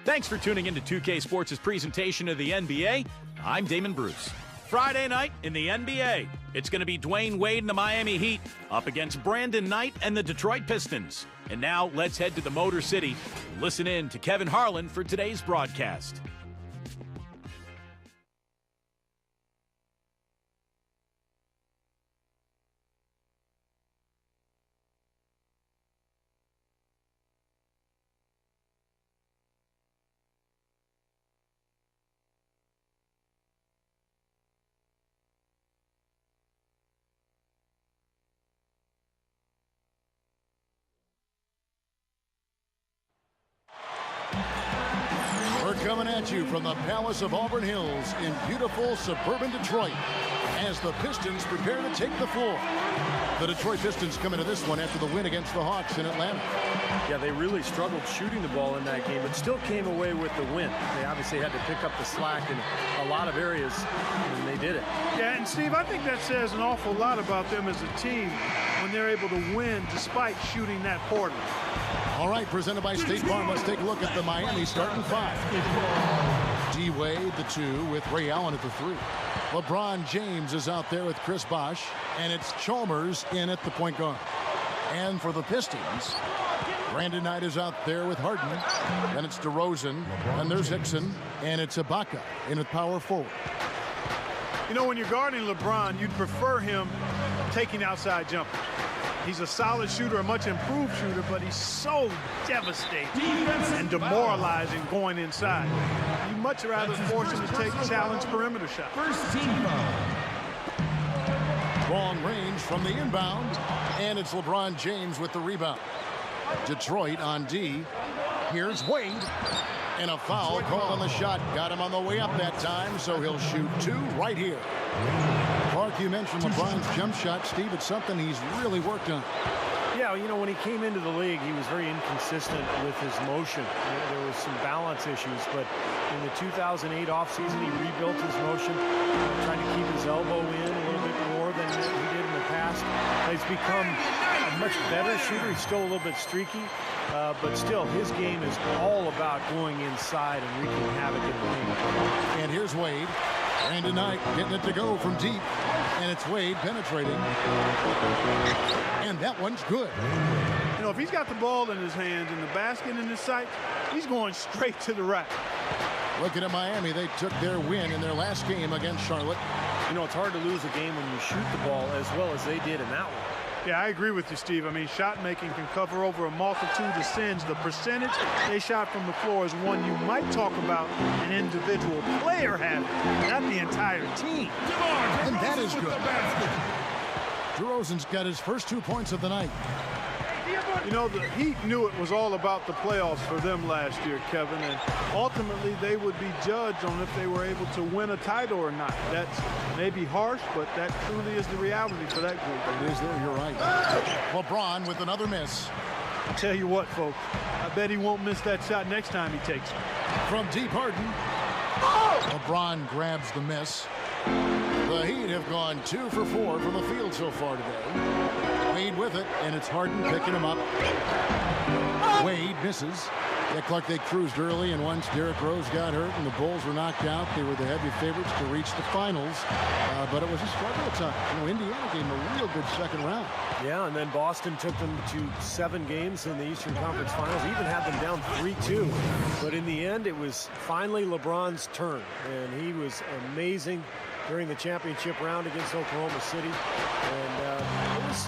Thanks for tuning in to 2K Sports' presentation of the NBA. I'm Damon Bruce. Friday night in the NBA, it's going to be Dwayne Wade and the Miami Heat up against Brandon Knight and the Detroit Pistons. And now let's head to the Motor City. Listen in to Kevin Harlan for today's broadcast. We're coming at you from the Palace of Auburn Hills in beautiful suburban Detroit as the Pistons prepare to take the floor. The Detroit Pistons come into this one after the win against the Hawks in Atlanta. Yeah, they really struggled shooting the ball in that game, but still came away with the win. They obviously had to pick up the slack in a lot of areas, and they did it. Yeah, and Steve, I think that says an awful lot about them as a team when they're able to win despite shooting that poorly. All right, presented by State Farm, let's take a look at the Miami starting five. D-Wade, the 2, with Ray Allen at the 3. LeBron James is out there with Chris Bosh, and it's Chalmers in at the point guard. And for the Pistons, Brandon Knight is out there with Harden. Then it's DeRozan, and there's Hickson, and it's Ibaka in at power forward. You know, when you're guarding LeBron, you'd prefer him taking outside jumpers. He's a solid shooter, a much improved shooter, but he's so devastating and demoralizing going inside. You'd much rather force him to take challenge perimeter shots. First team foul. Long range from the inbound, and it's LeBron James with the rebound. Detroit on D. Here's Wade, and a foul called on the shot. Got him on the way up that time, so he'll shoot 2 right here. Clark, you mentioned LeBron's jump shot. Steve, it's something he's really worked on. Yeah, you know, when he came into the league, he was very inconsistent with his motion. There was some balance issues, but in the 2008 offseason, he rebuilt his motion, trying to keep his elbow in a little bit more than he did in the past. He's become a much better shooter. He's still a little bit streaky, but still, his game is all about going inside and wreaking havoc in the lane. And here's Wade. Brandon Knight getting it to go from deep, and it's Wade penetrating, and that one's good. You know, if he's got the ball in his hands and the basket in his sight, he's going straight to the rack. Looking at Miami, they took their win in their last game against Charlotte. You know, it's hard to lose a game when you shoot the ball as well as they did in that one. Yeah, I agree with you, Steve. I mean, shot making can cover over a multitude of sins. The percentage they shot from the floor is one you might talk about an individual player having, not the entire team. And that is good. DeRozan's got his first 2 points of the night. You know, the Heat knew it was all about the playoffs for them last year, Kevin, and ultimately they would be judged on if they were able to win a title or not. That's maybe harsh, but that truly is the reality for that group. It is there, you're right. LeBron with another miss. I'll tell you what, folks, I bet he won't miss that shot next time he takes it. From deep, Harden. LeBron grabs the miss. The Heat have gone 2 for 4 from the field so far today. Wade with it, and it's Harden picking him up. Wade misses. Yeah, Clark, they cruised early, and once Derrick Rose got hurt and the Bulls were knocked out, they were the heavy favorites to reach the finals. But it was a struggle at times. You know, Indiana gave them a real good second round. Yeah, and then Boston took them to 7 games in the Eastern Conference Finals, even had them down 3-2. But in the end, it was finally LeBron's turn, and he was amazing during the championship round against Oklahoma City. And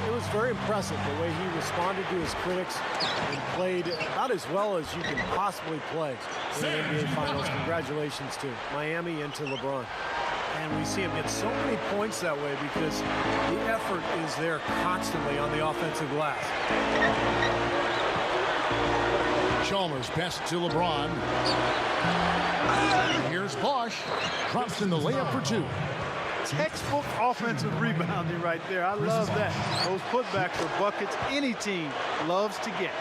it was very impressive the way he responded to his critics and played about as well as you can possibly play in the NBA Finals. Congratulations to Miami and to LeBron. And we see him get so many points that way because the effort is there constantly on the offensive glass. Chalmers passes to LeBron. Here's Bosh. Drops in the layup for 2. Textbook offensive rebounding right there. I love that. Those putbacks are buckets any team loves to get.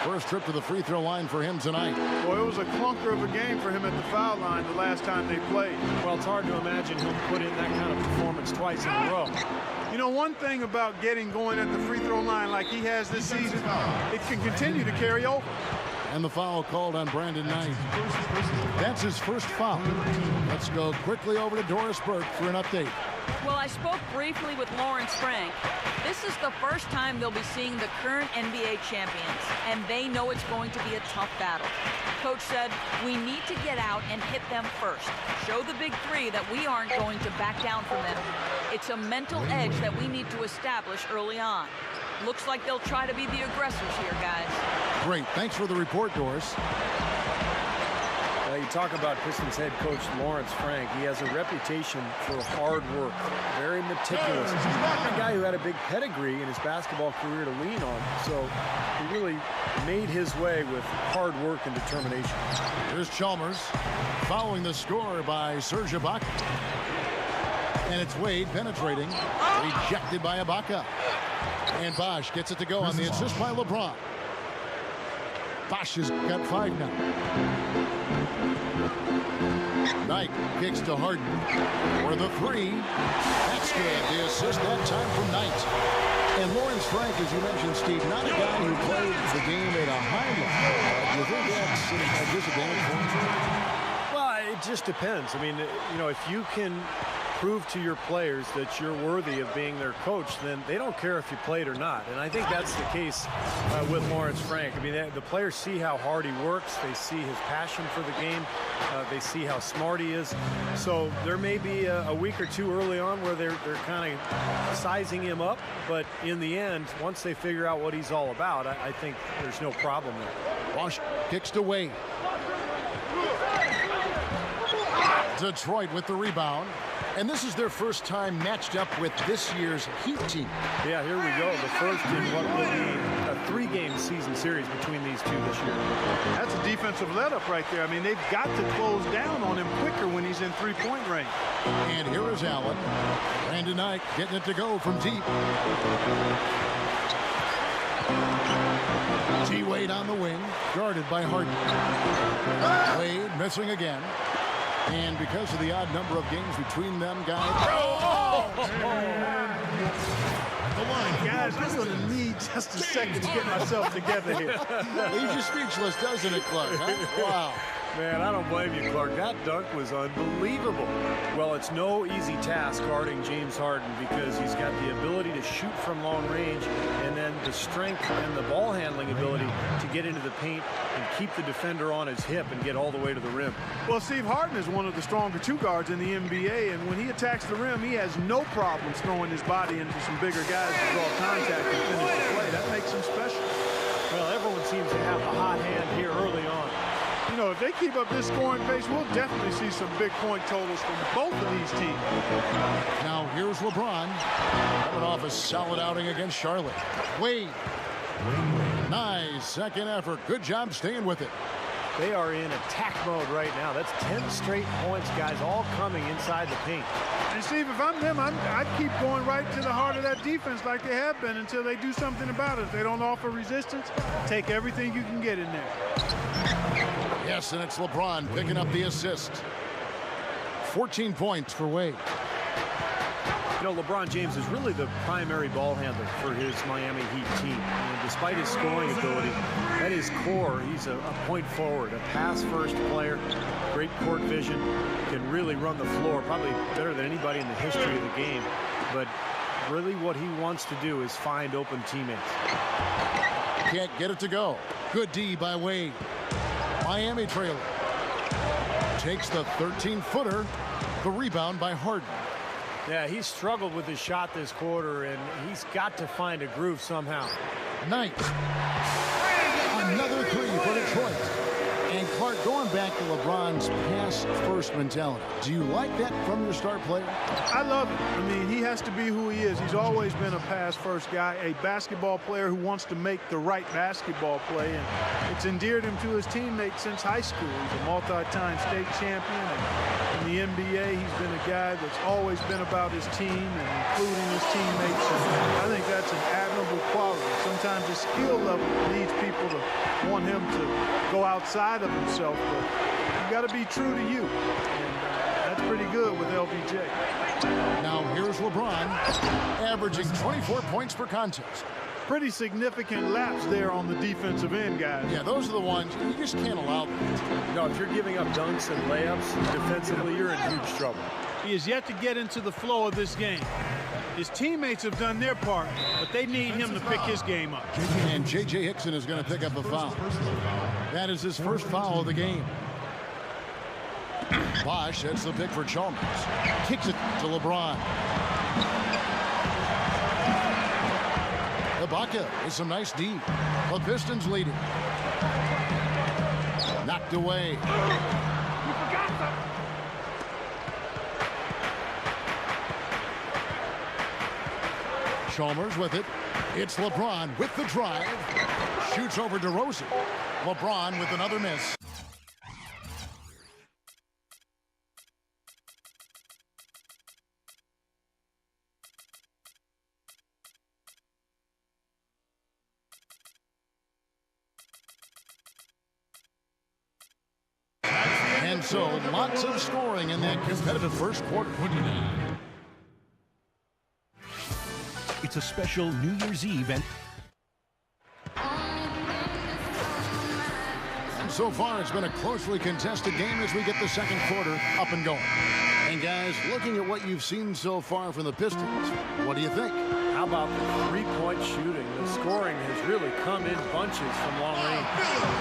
First trip to the free throw line for him tonight. Boy, it was a clunker of a game for him at the foul line the last time they played. Well, it's hard to imagine he'll put in that kind of performance twice in a row. You know, one thing about getting going at the free throw line like he has this season, it can continue to carry over. And the foul called on Brandon Knight. That's his first foul. Let's go quickly over to Doris Burke for an update. Well, I spoke briefly with Lawrence Frank. This is the first time they'll be seeing the current NBA champions, and they know it's going to be a tough battle. Coach said, we need to get out and hit them first. Show the big three that we aren't going to back down from them. It's a mental edge that we need to establish early on. Looks like they'll try to be the aggressors here, guys. Great. Thanks for the report, Doris. You talk about Pistons head coach Lawrence Frank. He has a reputation for hard work, very meticulous. He's not a guy who had a big pedigree in his basketball career to lean on. So he really made his way with hard work and determination. Here's Chalmers following the score by Serge Ibaka. And it's Wade penetrating. Rejected by Ibaka. And Bosch gets it to go on the assist by LeBron. Bosch has got 5 now. Knight kicks to Harden for the 3. That's good. The assist that time from Knight. And Lawrence Frank, as you mentioned, Steve, not a guy who played the game at a high level. Do you think that's a disadvantage for him? Well, it just depends. I mean, you know, if you can prove to your players that you're worthy of being their coach, then they don't care if you played or not. And I think that's the case with Lawrence Frank. I mean, the players see how hard he works. They see his passion for the game. They see how smart he is. So there may be a week or two early on where they're kind of sizing him up. But in the end, once they figure out what he's all about, I think there's no problem there. Bosch kicks to Wade. Detroit with the rebound. And this is their first time matched up with this year's Heat team. Yeah, here we go. The first in what will be a 3-game season series between these two this year. That's a defensive let-up right there. I mean, they've got to close down on him quicker when he's in three-point range. And here is Allen. Brandon Knight getting it to go from deep. T-Wade on the wing, guarded by Harden. Wade missing again. And because of the odd number of games between them, guys. The line, guys, I'm going to need just a second to get myself together here. Leaves you speechless, doesn't it, Clark? Huh? Wow. Man, I don't blame you, Clark. That dunk was unbelievable. Well, it's no easy task guarding James Harden because he's got the ability to shoot from long range and then the strength and the ball handling ability to get into the paint and keep the defender on his hip and get all the way to the rim. Well, Steve, Harden is one of the stronger 2 guards in the NBA, and when he attacks the rim, he has no problems throwing his body into some bigger guys to draw contact and finish the play. That makes him special. Well, everyone seems to have a hot hand here early on. You know, if they keep up this scoring pace, we'll definitely see some big point totals from both of these teams. Now here's LeBron coming off a solid outing against Charlotte. Wade. Nice second effort. Good job staying with it. They are in attack mode right now. That's 10 straight points, guys, all coming inside the paint. And Steve, if I'm them, I'd keep going right to the heart of that defense like they have been until they do something about it. If they don't offer resistance, take everything you can get in there. Yes, and it's LeBron picking up the assist. 14 points for Wade. You know, LeBron James is really the primary ball handler for his Miami Heat team. And despite his scoring ability, at his core, he's a point forward, a pass-first player, great court vision, can really run the floor, probably better than anybody in the history of the game. But really what he wants to do is find open teammates. Can't get it to go. Good D by Wade. Miami trailer. Takes the 13-footer. The rebound by Harden. Yeah, he's struggled with his shot this quarter, and he's got to find a groove somehow. Knight. Another 3 for Detroit. And Clark, going back to LeBron's pass-first mentality, do you like that from your star player? I love it. I mean, he has to be who he is. He's always been a pass-first guy, a basketball player who wants to make the right basketball play, and it's endeared him to his teammates since high school. He's a multi-time state champion, and in the NBA, he's been a guy that's always been about his team and including his teammates, and I think that's an admirable quality. Sometimes his skill level leads people to want him to go outside of himself, but you got to be true to you, and that's pretty good with LBJ. Now here's LeBron, averaging 24 points per contest. Pretty significant laps there on the defensive end, guys. Yeah, those are the ones you just can't allow them. No, if you're giving up dunks and layups defensively, you're in huge trouble. He is yet to get into the flow of this game. His teammates have done their part, but they need him to pick his game up. And J.J. Hickson is going to pick up a foul. That is his first foul of the game. Bosch sets the pick for Chalmers. Kicks it to LeBron. Ibaka with some nice D. The Pistons lead it. Knocked away. Chalmers with it. It's LeBron with the drive. Shoots over DeRozan. LeBron with another miss. And so lots of scoring in that competitive first quarter. It's a special New Year's Eve and so far it's been a closely contested game as we get the second quarter up and going. And guys, looking at what you've seen so far from the Pistons, what do you think? How about the three-point shooting? The scoring has really come in bunches from long range.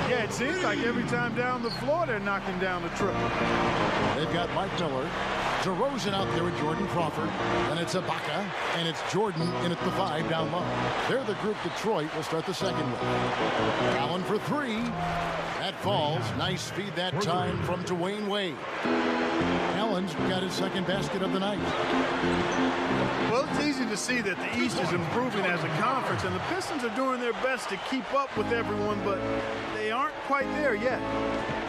Yeah, it seems like every time down the floor they're knocking down the triple. They've got Mike Miller, DeRozan out there with Jordan Crawford, and it's Ibaka, and it's Jordan in at the 5 down low. They're the group Detroit will start the second with. Allen for 3. That falls. Nice feed that time from Dwayne Wade. Allen's got his second basket of the night. Well, it's easy to see that the East is improving as a conference, and the Pistons are doing their best to keep up with everyone, but they aren't quite there yet.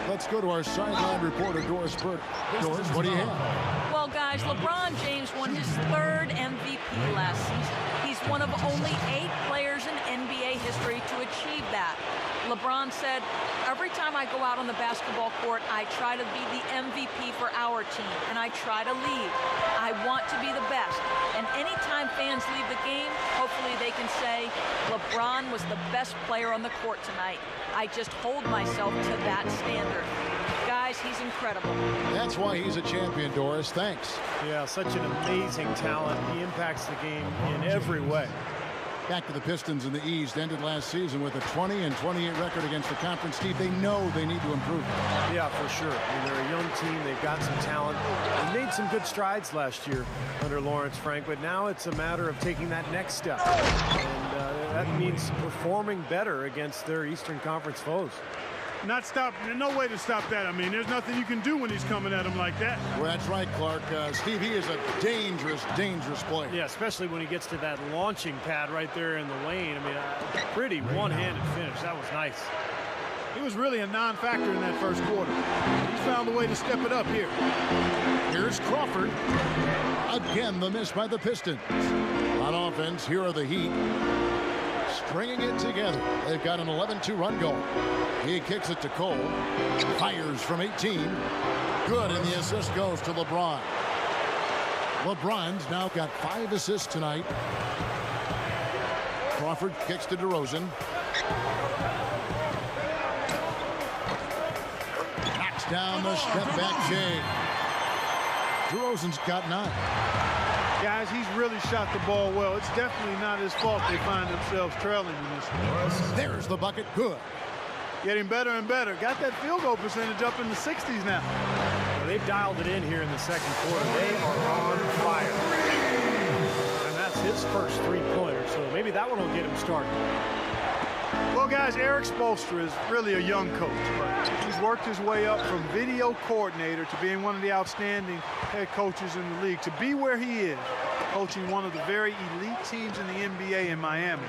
Let's go to our sideline reporter, Doris Burke. Doris, what do you have? Well, guys, LeBron James won his 3rd MVP last season. He's one of only 8 players in NBA history to achieve that. LeBron said, every time I go out on the basketball court, I try to be the MVP for our team, and I try to lead. I want to be the best. And anytime fans leave the game, hopefully they can say, LeBron was the best player on the court tonight. I just hold myself to that standard. Guys, he's incredible. That's why he's a champion, Doris. Thanks. Yeah, such an amazing talent. He impacts the game in every way. Back to the Pistons in the East. Ended last season with a 20-28 record against the conference. Steve, they know they need to improve. Yeah, for sure. I mean, they're a young team. They've got some talent. They made some good strides last year under Lawrence Frank, but now it's a matter of taking that next step. And that means performing better against their Eastern Conference foes. No way to stop that. I mean, there's nothing you can do when he's coming at him like that. Well, that's right, Clark. Steve, he is a dangerous player. Yeah, especially when he gets to that launching pad right there in the lane. I mean, pretty one-handed finish. That was nice. He was really a non-factor in that first quarter. He found a way to step it up here. Here's Crawford. Again, the miss by the Pistons. On offense, here are the Heat. Stringing it together. They've got an 11-2 run going. He kicks it to Cole. Fires from 18. Good, and the assist goes to LeBron. LeBron's now got 5 assists tonight. Crawford kicks to DeRozan. Knocks down the step-back J. DeRozan's got 9. Guys, he's really shot the ball well. It's definitely not his fault they find themselves trailing in this one. There's the bucket. Good. Getting better and better. Got that field goal percentage up in the 60s now. Well, they've dialed it in here in the second quarter. They are on fire. And that's his first three-pointer, so maybe that one will get him started. Well, guys, Eric Spoelstra is really a young coach, but he's worked his way up from video coordinator to being one of the outstanding head coaches in the league. To be where he is, coaching one of the very elite teams in the NBA in Miami.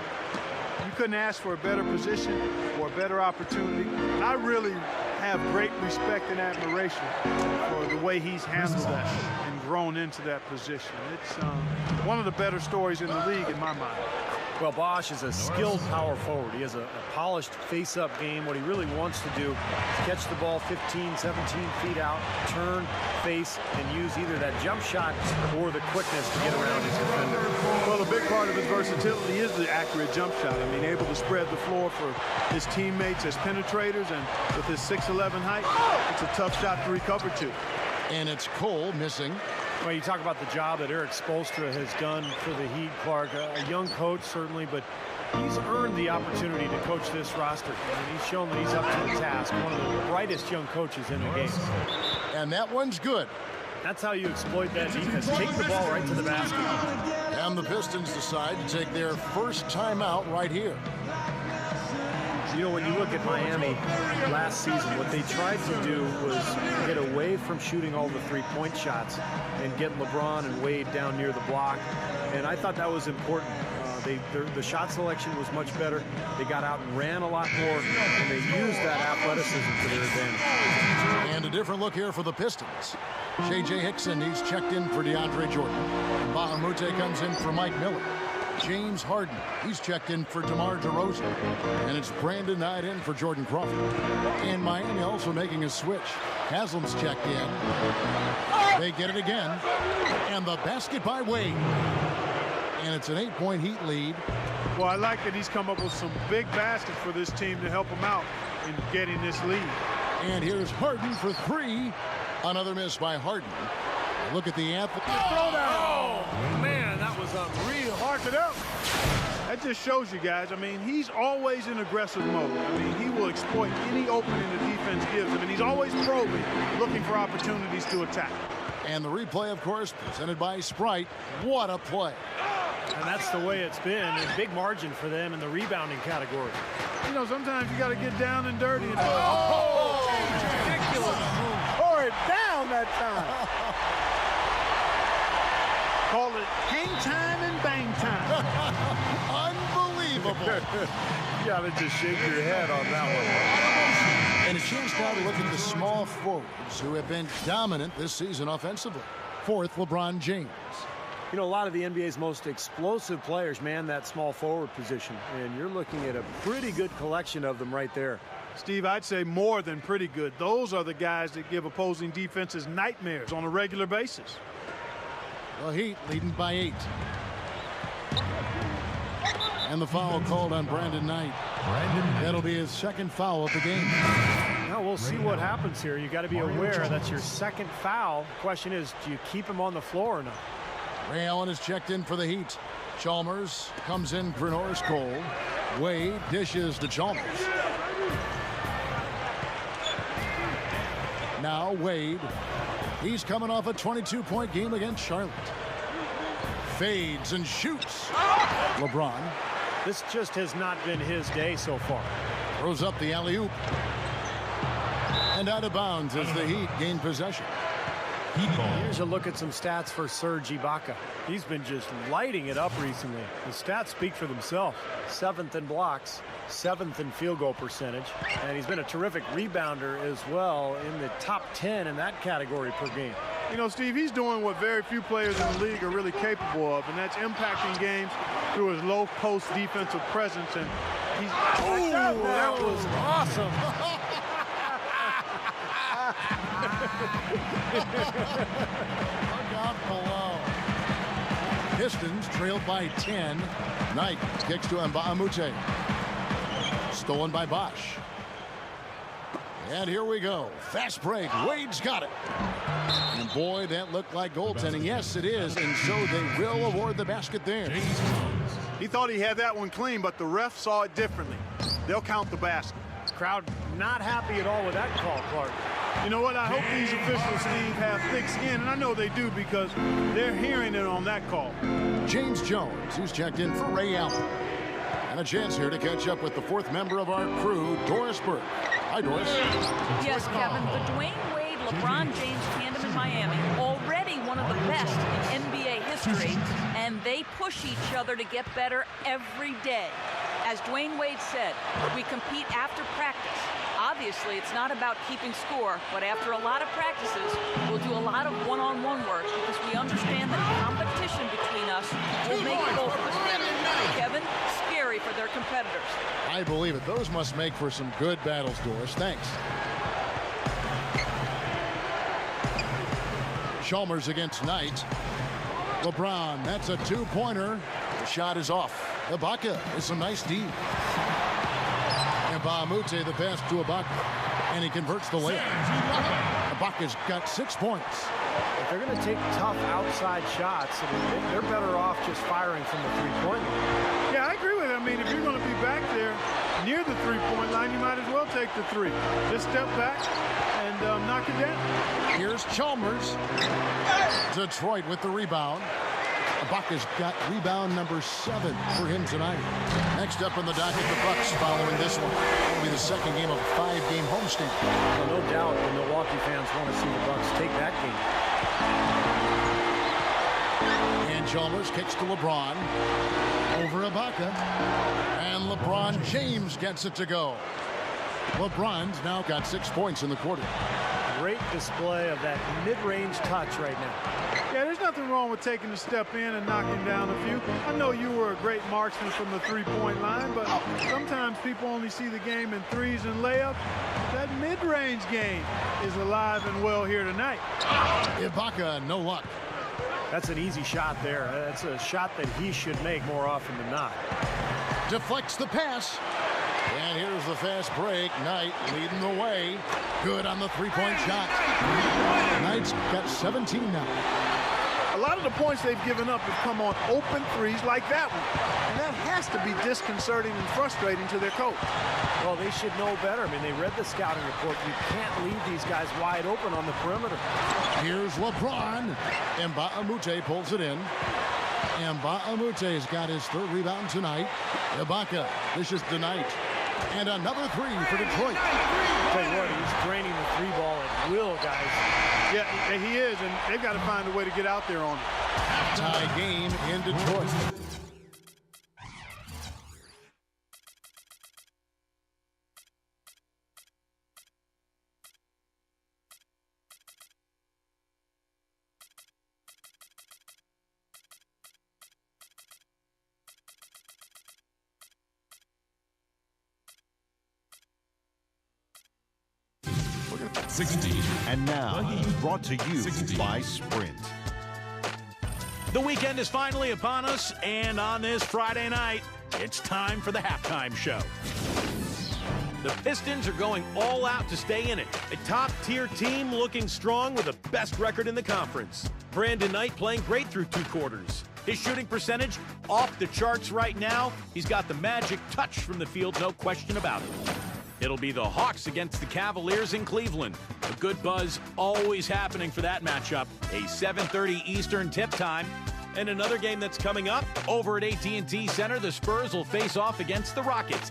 You couldn't ask for a better position or a better opportunity. I really have great respect and admiration for the way he's handled that and grown into that position. It's one of the better stories in the league in my mind. Well, Bosch is a skilled power forward. He has a polished face-up game. What he really wants to do is catch the ball 15, 17 feet out, turn, face, and use either that jump shot or the quickness to get around his defender. Well, a big part of his versatility is the accurate jump shot. I mean, able to spread the floor for his teammates as penetrators, and with his 6'11" height, it's a tough shot to recover to. And it's Cole missing. Well, you talk about the job that Eric Spoelstra has done for the Heat, Clark. A young coach, certainly, but he's earned the opportunity to coach this roster. And he's shown that he's up to the task. One of the brightest young coaches in the game. And that one's good. That's how you exploit that defense. Take the ball right to the basket. And the Pistons decide to take their first timeout right here. You know, when you look at Miami last season, what they tried to do was get away from shooting all the three-point shots and get LeBron and Wade down near the block. And I thought that was important. The shot selection was much better. They got out and ran a lot more, and they used that athleticism to their advantage. And a different look here for the Pistons. J.J. Hickson, he's checked in for DeAndre Jordan. Bahamute comes in for Mike Miller. James Harden, he's checked in for DeMar DeRozan. And it's Brandon Knight in for Jordan Crawford. And Miami also making a switch. Haslam's checked in. They get it again. And the basket by Wade. And it's an 8-point Heat lead. Well, I like that he's come up with some big baskets for this team to help him out in getting this lead. And here's Harden for three. Another miss by Harden. Look at the anthem. Oh, man, that was a real hard to do. That just shows you guys, I mean, he's always in aggressive mode. I mean, he will exploit any opening the defense gives him, and he's always probing, looking for opportunities to attack. And the replay, of course, presented by Sprite. What a play. And that's the way it's been. A big margin for them in the rebounding category. You know, sometimes you got to get down and dirty. And Ridiculous. Pour it down that time. Call it hang time and bang time. Unbelievable. You got to just shake your head on that one. And a chance now to look at the small forwards who have been dominant this season offensively. Fourth, LeBron James. You know, a lot of the NBA's most explosive players man that small forward position, and you're looking at a pretty good collection of them right there. Steve, I'd say more than pretty good. Those are the guys that give opposing defenses nightmares on a regular basis. The Heat leading by 8. And the foul called on Brandon Knight. That'll be his second foul of the game. Now we'll see what happens here. You got to be aware that's your second foul. The question is, do you keep him on the floor or not? Ray Allen is checked in for the Heat. Chalmers comes in for Norris Cole. Wade dishes to Chalmers. Now Wade. He's coming off a 22-point game against Charlotte. Fades and shoots. LeBron. This just has not been his day so far. Throws up the alley-oop. And out of bounds as the Heat gain possession. Here's a look at some stats for Serge Ibaka. He's been just lighting it up recently. The stats speak for themselves. 7th in blocks, 7th in field goal percentage, and he's been a terrific rebounder as well, in the top 10 in that category per game. You know, Steve, he's doing what very few players in the league are really capable of, and that's impacting games through his low post defensive presence. And he's that was awesome. Look out below. Pistons trailed by 10. Knight kicks to Mbamute. Stolen by Bosch. And here we go. Fast break. Wade's got it. And boy, that looked like goaltending. Yes, it is. And so they will award the basket there. He thought he had that one clean, but the ref saw it differently. They'll count the basket. Crowd not happy at all with that call, Clark. You know what? I hope these officials, Steve, have thick skin, and I know they do because they're hearing it on that call. James Jones, who's checked in for Ray Allen. And a chance here to catch up with the fourth member of our crew, Doris Burke. Hi, Doris. Yes, Kevin, the Dwayne Wade, LeBron James tandem in Miami, already one of the best in NBA history, and they push each other to get better every day. As Dwayne Wade said, we compete after practice. Obviously, it's not about keeping score, but after a lot of practices, we'll do a lot of one-on-one work because we understand that competition between us will make both of us better. Kevin, scary for their competitors. I believe it. Those must make for some good battles, Doris. Thanks. Chalmers against Knight. LeBron, that's a two-pointer. The shot is off. Ibaka is some nice D. Mbamute, the pass to Ibaka, and he converts the layup. Ibaka's got 6 points. If they're going to take tough outside shots, I mean, they're better off just firing from the three-point line. Yeah, I agree with it. I mean, if you're going to be back there near the three-point line, you might as well take the three. Just step back and knock it down. Here's Chalmers. Detroit with the rebound. Ibaka's got rebound number 7 for him tonight. Next up on the docket, the Bucks following this one. It'll be the second game of a 5-game homestand. Well, no doubt the Milwaukee fans want to see the Bucks take that game. And Chalmers kicks to LeBron. Over Ibaka. And LeBron James gets it to go. LeBron's now got 6 points in the quarter. Great display of that mid-range touch right now. Yeah, there's nothing wrong with taking a step in and knocking down a few. I know you were a great marksman from the three-point line, but sometimes people only see the game in threes and layups. That mid-range game is alive and well here tonight. Ibaka, no luck. That's an easy shot there. That's a shot that he should make more often than not. Deflects the pass. And here's the fast break. Knight leading the way. Good on the three-point shot. Knight's got 17 now. A lot of the points they've given up have come on open threes like that one. And that has to be disconcerting and frustrating to their coach. Well, they should know better. I mean, they read the scouting report. You can't leave these guys wide open on the perimeter. Here's LeBron. Mbamute pulls it in. Mbamute has got his 3rd rebound tonight. Ibaka, this is the night. And another 3 for Detroit. I'll tell you what, he's draining the 3-ball at will, guys. Yeah, he is, and they've got to find a way to get out there on it. Tie game in Detroit. And now, brought to you by Sprint. The weekend is finally upon us, and on this Friday night, it's time for the halftime show. The Pistons are going all out to stay in it. A top-tier team looking strong with the best record in the conference. Brandon Knight playing great through 2 quarters. His shooting percentage off the charts right now. He's got the magic touch from the field, no question about it. It'll be the Hawks against the Cavaliers in Cleveland. A good buzz always happening for that matchup. A 7:30 Eastern tip time. And another game that's coming up over at AT&T Center, the Spurs will face off against the Rockets.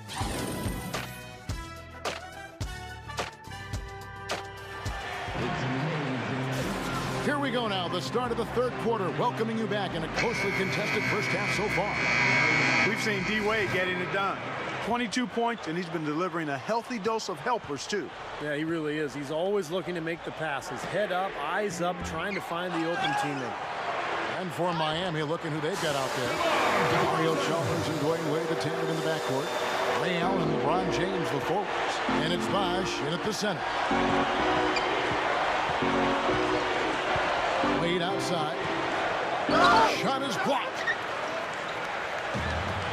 Here we go now, the start of the 3rd quarter, welcoming you back in a closely contested first half so far. We've seen D-Wade getting it done. 22 points, and he's been delivering a healthy dose of helpers, too. Yeah, he really is. He's always looking to make the passes. Head up, eyes up, trying to find the open teammate. And for Miami, looking who they've got out there. Mario Chalmers and Dwayne Wade, the tandem in the backcourt. Ray Allen and LeBron James, the forwards. And it's Bosh in at the center. Wade outside. Shot is blocked.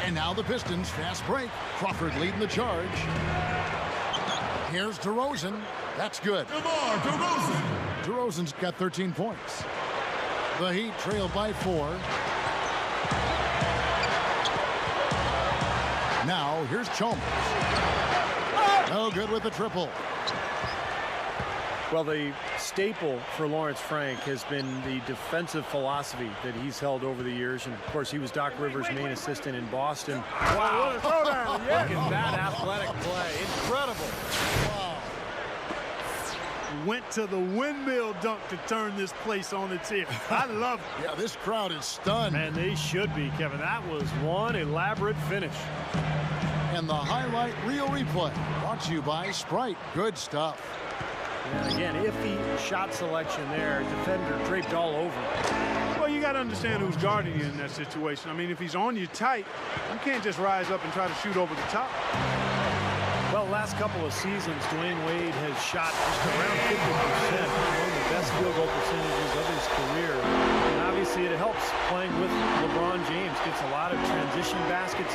And now the Pistons, fast break. Crawford leading the charge. Here's DeRozan. That's good. DeRozan. DeRozan's got 13 points. The Heat trail by 4. Now, here's Chalmers. No good with the triple. Well, the staple for Lawrence Frank has been the defensive philosophy that he's held over the years. And, of course, he was Doc Rivers' main assistant in Boston. Wow, what a throwdown. Yeah. Look at that athletic play. Incredible. Wow. Went to the windmill dunk to turn this place on its ear. I love it. Yeah, this crowd is stunned. And they should be, Kevin. That was one elaborate finish. And the highlight reel replay brought to you by Sprite. Good stuff. And again, iffy shot selection there. Defender draped all over. Well, you got got to understand who's guarding you in that situation. I mean, if he's on you tight, you can't just rise up and try to shoot over the top. Well, last couple of seasons, Dwayne Wade has shot just around 50%, one of the best field goal percentages of his career. And obviously, it helps playing with LeBron James. Gets a lot of transition baskets.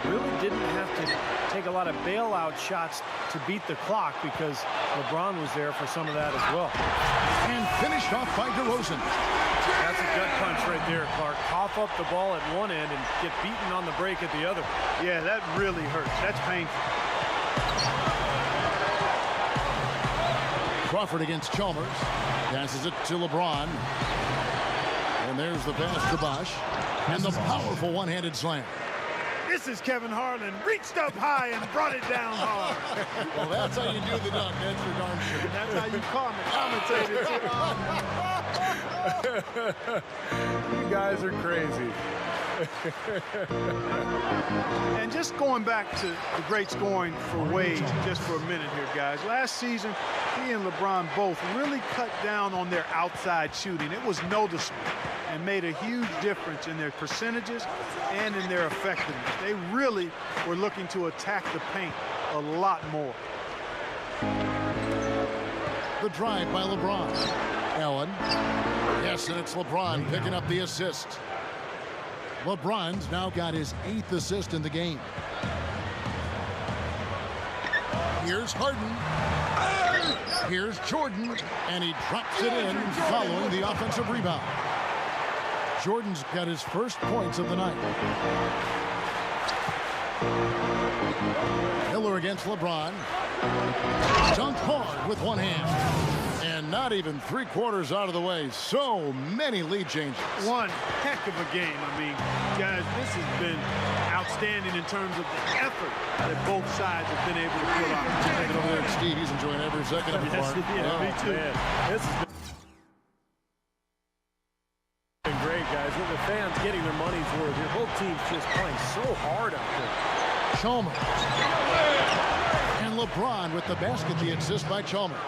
Really didn't have to take a lot of bailout shots to beat the clock because LeBron was there for some of that as well. And finished off by DeRozan. That's a gut punch right there, Clark. Cough up the ball at one end and get beaten on the break at the other. Yeah, that really hurts. That's painful. Crawford against Chalmers. Passes it to LeBron. And there's the pass to Bosch. And the powerful one-handed slam. This is Kevin Harlan. Reached up high and brought it down hard. Well, that's how you do the dunk. That's for darn sure. And that's how you commentate it, too. You guys are crazy. And just going back to the great scoring for Wade just for a minute here, guys. Last season, he and LeBron both really cut down on their outside shooting. It was noticeable and made a huge difference in their percentages and in their effectiveness. They really were looking to attack the paint a lot more. The drive by LeBron. Allen. Yes, and it's LeBron picking up the assist. LeBron's now got his 8th assist in the game. Here's Harden. Here's Jordan, and he drops it in following the offensive rebound. Jordan's got his first points of the night. Miller against LeBron. Dunked hard with one hand. And not even 3/4 out of the way. So many lead changes. One heck of a game. I mean, guys, this has been outstanding in terms of the effort that both sides have been able to pull out. Take it over there, Steve. He's enjoying every second of it. Yes, me too. Man. This has been great, guys. With the fans getting their money's worth here. Both teams just playing so hard out there. Chalmers. And LeBron with the basket, the assist by Chalmers.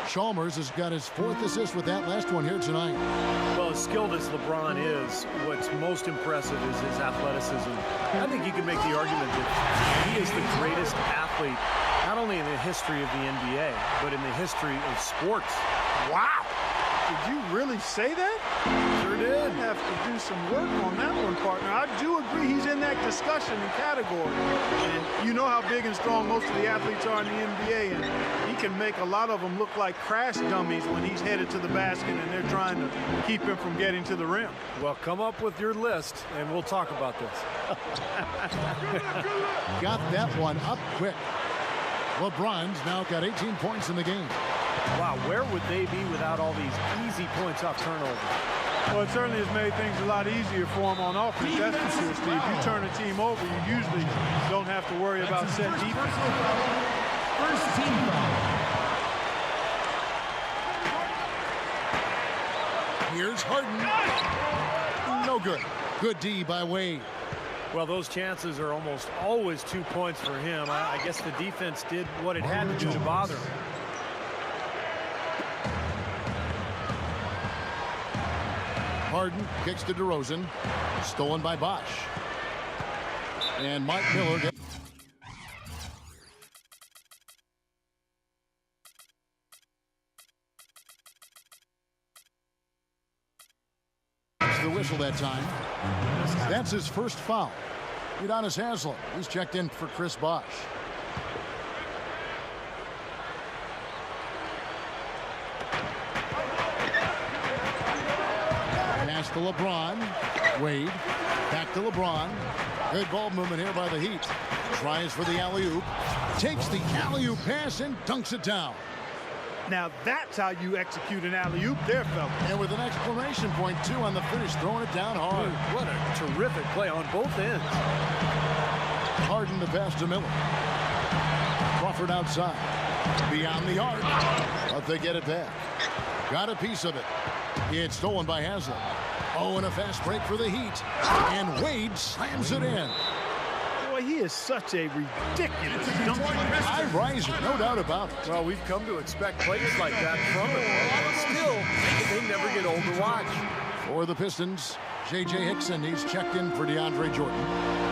Chalmers has got his 4th assist with that last one here tonight. Well, as skilled as LeBron is, what's most impressive is his athleticism. I think you can make the argument that he is the greatest athlete, not only in the history of the NBA, but in the history of sports. Wow! Did you really say that? Sure did. Have to do some work on that one, partner. I do agree he's in that discussion and category. And you know how big and strong most of the athletes are in the NBA, and he can make a lot of them look like crash dummies when he's headed to the basket and they're trying to keep him from getting to the rim. Well, come up with your list, and we'll talk about this. Got that one up quick. LeBron's now got 18 points in the game. Wow, where would they be without all these easy points off turnovers? Well, it certainly has made things a lot easier for him on offense, that's for sure, Steve. You turn a team over, you usually don't have to worry about set defense. First team foul. Here's Harden. No good. Good D by Wade. Well, those chances are almost always 2 points for him. I guess the defense did what it had to do to bother him. Harden kicks to DeRozan. Stolen by Bosch. And Mike Miller gets the whistle that time. That's his first foul. Udonis Haslem. He's checked in for Chris Bosch. Pass to LeBron. Wade. Back to LeBron. Good ball movement here by the Heat. Tries for the alley-oop. Takes the alley-oop pass and dunks it down. Now that's how you execute an alley-oop there, fella. And with an exclamation point, too, on the finish, throwing it down hard. What a terrific play on both ends. Harden the pass to Miller. Crawford outside. Beyond the arc. But they get it back. Got a piece of it. It's stolen by Haslem. Oh, and a fast break for the Heat. And Wade slams it in. Boy, he is such a ridiculous dunker. High riser, no doubt about it. Well, we've come to expect plays like that from him. And still, they never get old to watch. For the Pistons, J.J. Hickson, he's checked in for DeAndre Jordan.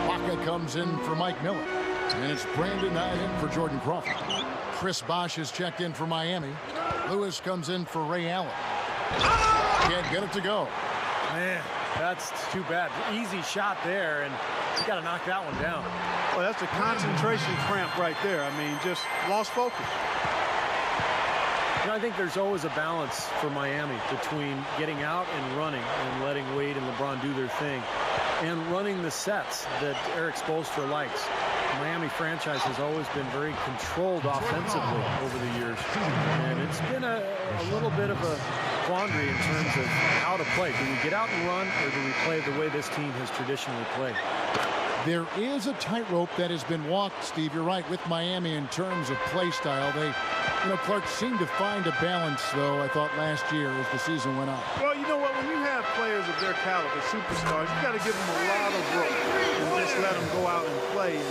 Baca comes in for Mike Miller. And it's Brandon Knight in for Jordan Crawford. Chris Bosh is checked in for Miami. Lewis comes in for Ray Allen. Can't get it to go. Man, that's too bad. Easy shot there, and you got to knock that one down. Well, that's a concentration cramp right there. I mean, just lost focus. You know, I think there's always a balance for Miami between getting out and running and letting Wade and LeBron do their thing and running the sets that Eric Spoelstra likes. The Miami franchise has always been very controlled offensively over the years, and it's been a little bit of a quandary in terms of how to play. Do we get out and run, or do we play the way this team has traditionally played? There is a tightrope that has been walked, Steve. You're right, with Miami in terms of play style. They, Clark seemed to find a balance, though, I thought, last year as the season went on. Well, you know what? When you have players of their caliber, superstars, you got to give them a lot of rope and just let them go out and play and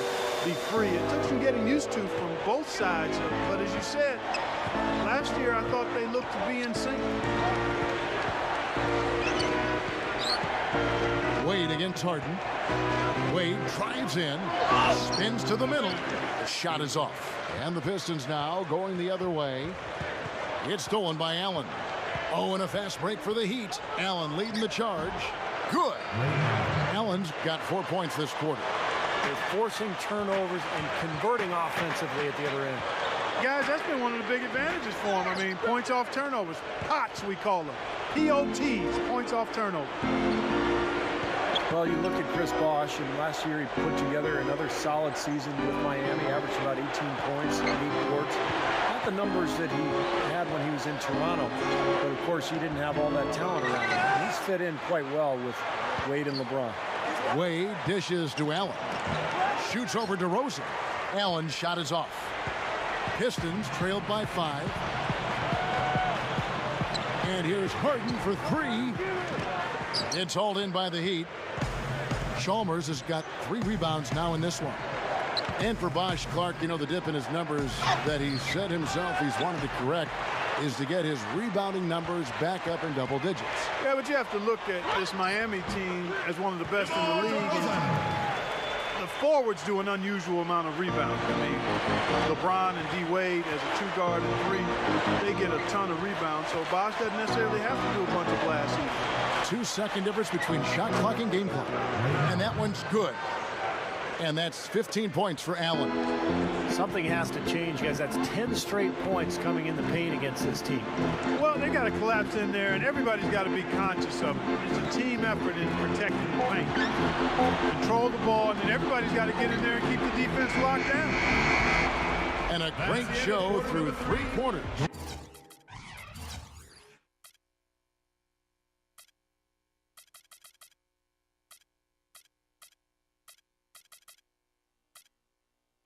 be free. It took some getting used to from both sides. But as you said, last year I thought they looked to be in sync. Wade against Harden. Wade drives in, spins to the middle. The shot is off. And the Pistons now going the other way. It's stolen by Allen. Oh, and a fast break for the Heat. Allen leading the charge. Good. Allen's got 4 points this quarter. They're forcing turnovers and converting offensively at the other end. Guys, that's been one of the big advantages for them. I mean, points off turnovers. POTS, we call them. POTs, points off turnovers. Well, you look at Chris Bosh, and last year he put together another solid season with Miami, averaged about 18 points, 8 boards. Not the numbers that he had when he was in Toronto, but of course he didn't have all that talent around him. He's fit in quite well with Wade and LeBron. Wade dishes to Allen. Shoots over to DeRozan. Allen's shot is off. Pistons trailed by 5. And here's Harden for 3. It's hauled in by the Heat. Chalmers has got 3 rebounds now in this one. And for Bosh, Clark, the dip in his numbers that he said himself he's wanted to correct is to get his rebounding numbers back up in double digits. Yeah, but you have to look at this Miami team as one of the best in the league. And the forwards do an unusual amount of rebounding. I mean, LeBron and D. Wade as a 2-guard and 3, they get a ton of rebounds. So Bosh doesn't necessarily have to do a bunch of blast either. 2-second difference between shot clock and game clock. And that one's good. And that's 15 points for Allen. Something has to change, guys. That's 10 straight points coming in the paint against this team. Well, they got to collapse in there, and everybody's got to be conscious of it. It's a team effort in protecting the paint. Control the ball, and then everybody's got to get in there and keep the defense locked down. And a great show through 3 quarters.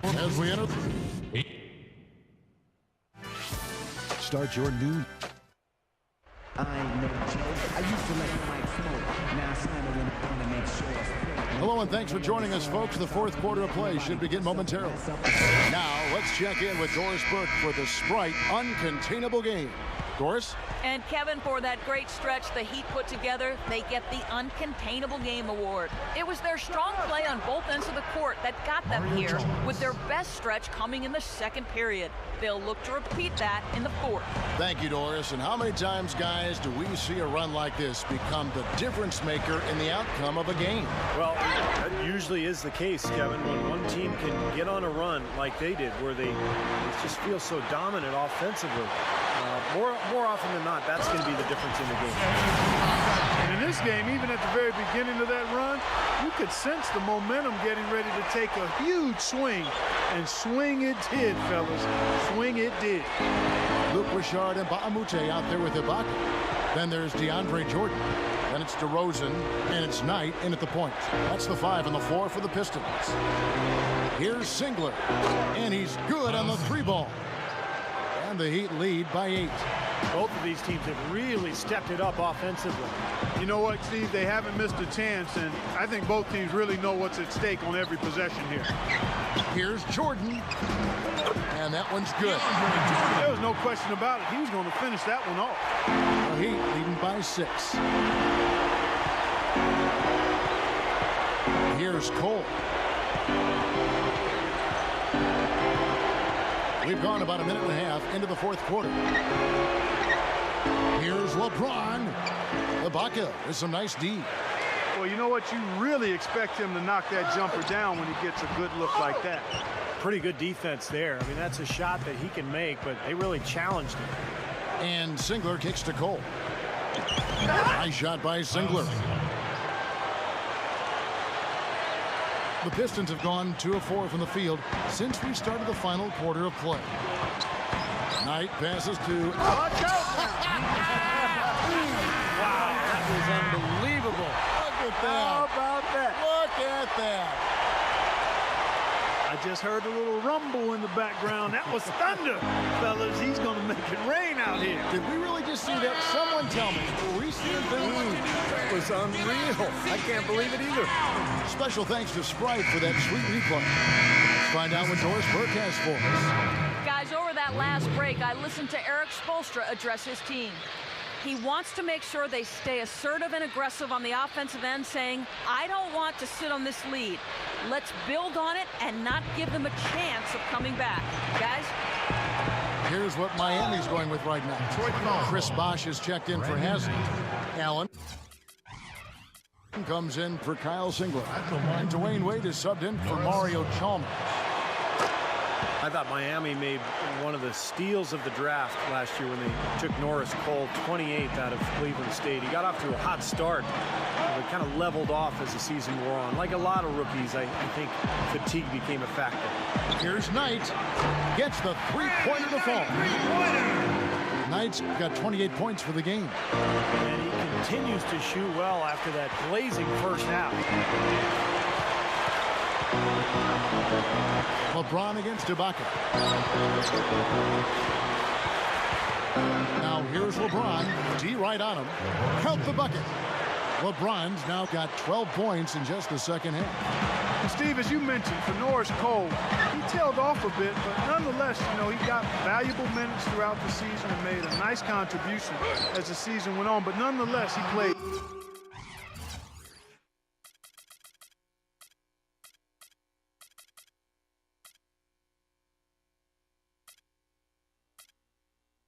As we enter, start your new. I ain't no joke. I used to let the mic smoke. Now I slam it when I want to make sure it's free. hello and thanks for joining us, folks. The 4th quarter of play should begin momentarily. Now let's check in with Doris Burke for the Sprite Uncontainable Game. Doris? And Kevin, for that great stretch the Heat put together, they get the Uncontainable Game Award. It was their strong play on both ends of the court that got them here, with their best stretch coming in the 2nd period. They'll look to repeat that in the 4th. Thank you, Doris. And how many times, guys, do we see a run like this become the difference maker in the outcome of a game? Well, that usually is the case, Kevin, when one team can get on a run like they did, where they just feel so dominant offensively. More often than not, that's going to be the difference in the game. And in this game, even at the very beginning of that run, you could sense the momentum getting ready to take a huge swing. And swing it did, fellas. Swing it did. Luke Richard and Ba'amute out there with Ibaka. Then there's DeAndre Jordan. Then it's DeRozan, and it's Knight in at the point. That's the 5 on the floor for the Pistons. Here's Singler, and he's good on the 3-ball. And the Heat lead by 8. Both of these teams have really stepped it up offensively. You know what, Steve? They haven't missed a chance, and I think both teams really know what's at stake on every possession here. Here's Jordan. And that one's good. There was no question about it. He was going to finish that one off. The Heat leading by 6. Here's Cole. We've gone about a minute and a half into the fourth quarter. Here's LeBron. Ibaka with some nice D. Well, you know what? You really expect him to knock that jumper down when he gets a good look like that. Pretty good defense there. I mean, that's a shot that he can make, but they really challenged him. And Singler kicks to Cole. Nice shot by Singler. The Pistons have gone 2 of 4 from the field since we started the final quarter of play. Knight passes to... Watch out! Wow, that was unbelievable. Look at that. How about that? Look at that. I just heard a little rumble in the background. That was thunder, fellas. He's going to make it rain out here. Did we really just see that? Someone tell me. Were we seeing things? That was unreal. I can't believe it either. Special thanks to Sprite for that sweet replay. Let's find out what Doris Burke has for us. Guys, over that last break, I listened to Eric Spoelstra address his team. He wants to make sure they stay assertive and aggressive on the offensive end, saying, I don't want to sit on this lead. Let's build on it and not give them a chance of coming back. Guys? Here's what Miami's going with right now. Chris Bosh has checked in for Haslett. Allen comes in for Kyle Singler. And Dwayne Wade is subbed in for Mario Chalmers. I thought Miami made one of the steals of the draft last year when they took Norris Cole 28th out of Cleveland State. He got off to a hot start, but kind of leveled off as the season wore on. Like a lot of rookies, I think fatigue became a factor. Here's Knight. Gets the three-pointer to fall. Knight's got 28 points for the game. And he continues to shoot well after that blazing first half. LeBron against Ibaka. Now here's LeBron. D right on him. Count the bucket. LeBron's now got 12 points in just the second half. And Steve, as you mentioned, for Norris Cole, he tailed off a bit, but nonetheless, you know, he got valuable minutes throughout the season and made a nice contribution as the season went on. But nonetheless, he played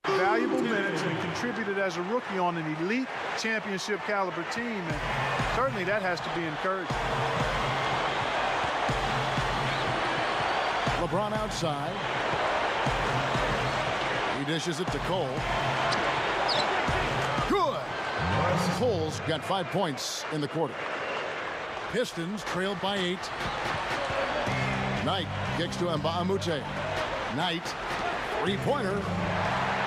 valuable minutes and contributed as a rookie on an elite championship caliber team, and certainly that has to be encouraging. LeBron outside. He dishes it to Cole. Good. Cole's got 5 points in the quarter. Pistons trailed by 8. Knight kicks to Mbamute. Knight, three-pointer.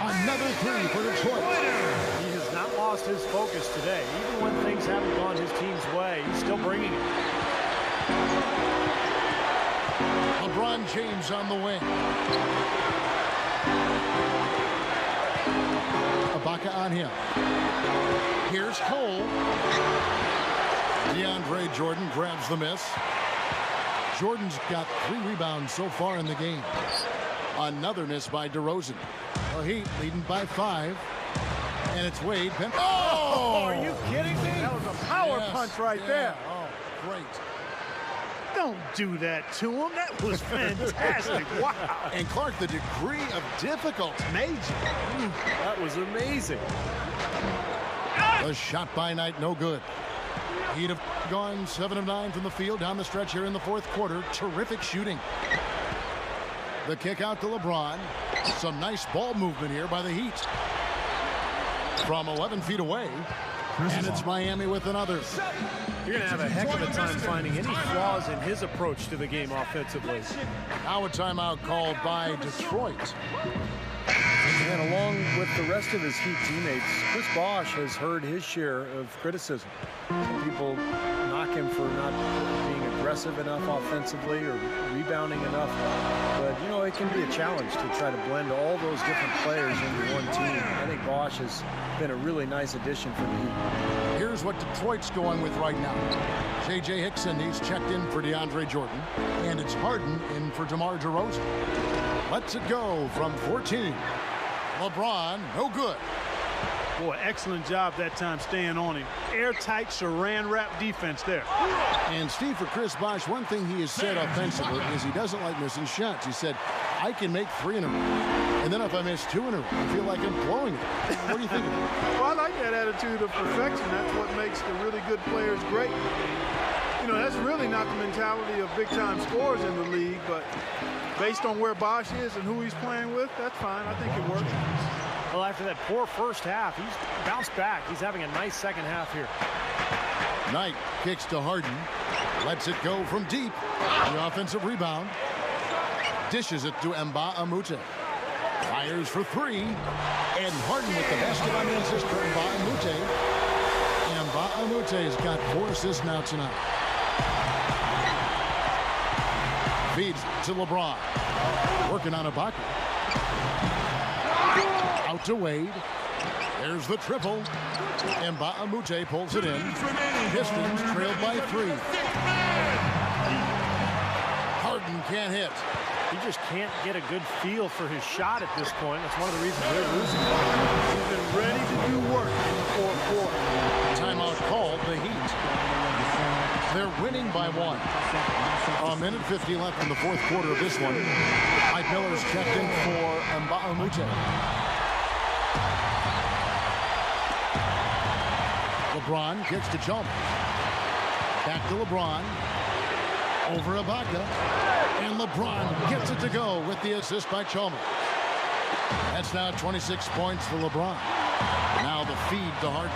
Another three for Detroit. He has not lost his focus today. Even when things haven't gone his team's way, he's still bringing it. LeBron James on the wing. Ibaka on him. Here's Cole. DeAndre Jordan grabs the miss. Jordan's got 3 rebounds so far in the game. Another miss by DeRozan. The Heat leading by 5. And it's Wade. Oh, are you kidding me? That was a power punch right there. Oh, great. Don't do that to him. That was fantastic. Wow. And Clark, the degree of difficulty. Major. That was amazing. A shot by Knight, no good. He'd have gone 7 of 9 from the field down the stretch here in the fourth quarter. Terrific shooting. The kick out to LeBron. Some nice ball movement here by the Heat. From 11 feet away. And it's Miami with another. You're going to have a heck of a time finding any flaws in his approach to the game offensively. Now a timeout called by Detroit. And along with the rest of his Heat teammates, Chris Bosh has heard his share of criticism. Some people knock him for not being aggressive aggressive enough offensively or rebounding enough. But, you know, it can be a challenge to try to blend all those different players into one team. I think Bosch has been a really nice addition for the Heat. Here's what Detroit's going with right now. J.J. Hickson, he's checked in for DeAndre Jordan. And it's Harden in for DeMar DeRozan. Lets it go from 14. LeBron, no good. Boy, excellent job that time staying on him. Airtight saran wrap defense there. And Steve, for Chris Bosh, one thing he has said offensively is he doesn't like missing shots. He said, I can make 3 in a row. And then if I miss 2 in a row, I feel like I'm blowing it. What do you think of that? Well, I like that attitude of perfection. That's what makes the really good players great. You know, that's really not the mentality of big-time scorers in the league, but based on where Bosch is and who he's playing with, that's fine. I think it works. Well, after that poor first half, he's bounced back. He's having a nice second half here. Knight kicks to Harden. Lets it go from deep. The offensive rebound. Dishes it to Mba Amute. Fires for 3. And Harden with the basket on the assist for Mba Amute. Mba Amute's got 4 assists now tonight. Feeds to LeBron. Working on Ibaka. Out to Wade. There's the triple. Mba Amute pulls it in. Pistons trailed by 3. Harden can't hit. He just can't get a good feel for his shot at this point. That's one of the reasons they're losing. He's been ready to do work in the fourth quarter. Timeout called, the Heat. They're winning by 1. A minute 50 left in the fourth quarter of this one. Mike Miller's checked in for Mba Amute. LeBron gets to jump. Back to LeBron. Over Ibaka. And LeBron gets it to go with the assist by Chalmers. That's now 26 points for LeBron. Now the feed to Harden.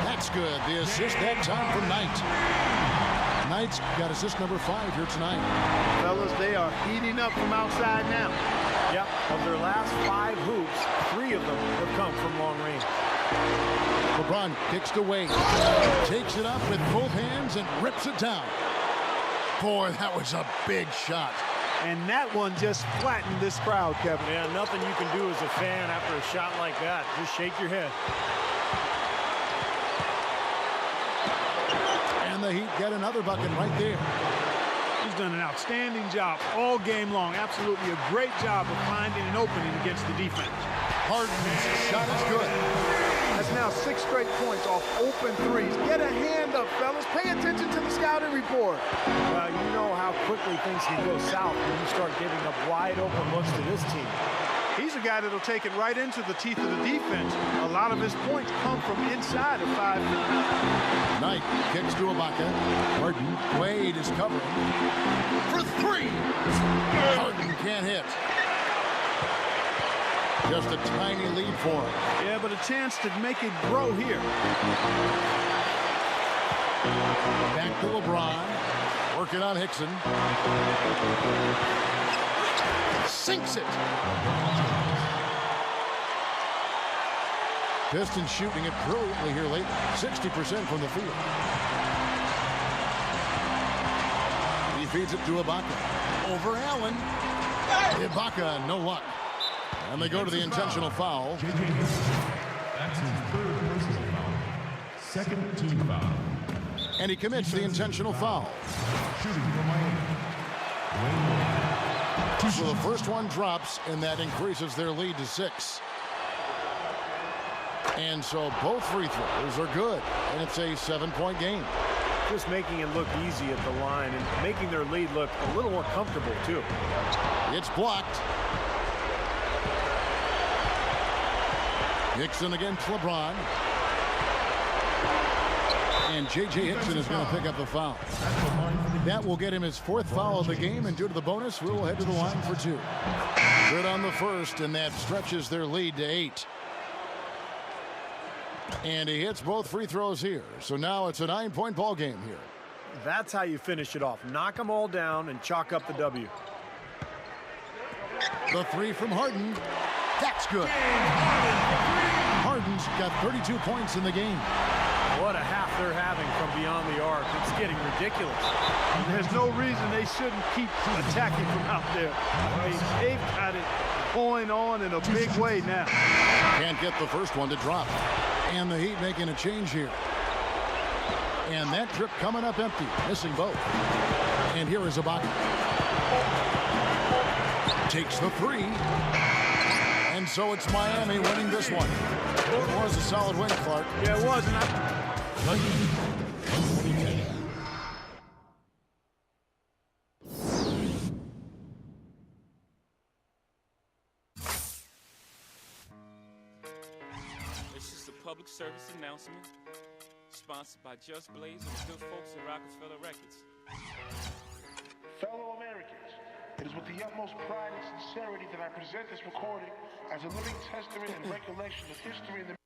That's good. The assist that time from Knight. Knight's got assist number 5 here tonight. Fellas, they are heating up from outside now. Yep, of their last 5 hoops, 3 of them have come from long range. LeBron kicks to Wade. Takes it up with both hands and rips it down. Boy, that was a big shot. And that one just flattened this crowd, Kevin. Yeah, nothing you can do as a fan after a shot like that. Just shake your head. And the Heat get another bucket right there. He's done an outstanding job all game long. Absolutely a great job of finding an opening against the defense. Harden's shot is good. That's now 6 straight points off open threes. Get a hand up, fellas. Pay attention to the scouting report. Well, you know how quickly things can go south when you start giving up wide open looks to this team. He's a guy that'll take it right into the teeth of the defense. A lot of his points come from inside of 5 feet. Knight kicks to Ibaka. Harden. Wade is covering. For 3. Harden can't hit. Just a tiny lead for him. Yeah, but a chance to make it grow here. Back to LeBron. Working on Hickson. Sinks it. Pistons shooting it brilliantly here late. 60% from the field. He feeds it to Ibaka. Over Allen. Ibaka, no luck. And they go to the intentional foul. That's his 3rd personal foul. 2nd team foul. And he commits the intentional foul. Shooting for Miami. So the first one drops, and that increases their lead to 6. And so both free throws are good, and it's a 7-point game. Just making it look easy at the line and making their lead look a little more comfortable, too. It's blocked. Hickson against LeBron. And J.J. Hickson is going to pick up the foul. That will get him his 4th foul of the game, and due to the bonus, we'll head to the line for 2. Good on the first, and that stretches their lead to 8. And he hits both free throws here. So now it's a 9-point ball game here. That's how you finish it off. Knock them all down and chalk up the W. The 3 from Harden. That's good. Harden's got 32 points in the game. What a half they're having from beyond the arc. It's getting ridiculous. And there's no reason they shouldn't keep attacking from out there. They've got it going on in a big way now. Can't get the first one to drop. And the Heat making a change here. And that trip coming up empty, missing both. And here is Ibaka. Takes the three. And so it's Miami winning this one. It was a solid win, Clark. Yeah, it was. And This is a public service announcement sponsored by Just Blaze and the good folks at Rockefeller Records. Fellow Americans, it is with the utmost pride and sincerity that I present this recording as a living testament and recollection of history in the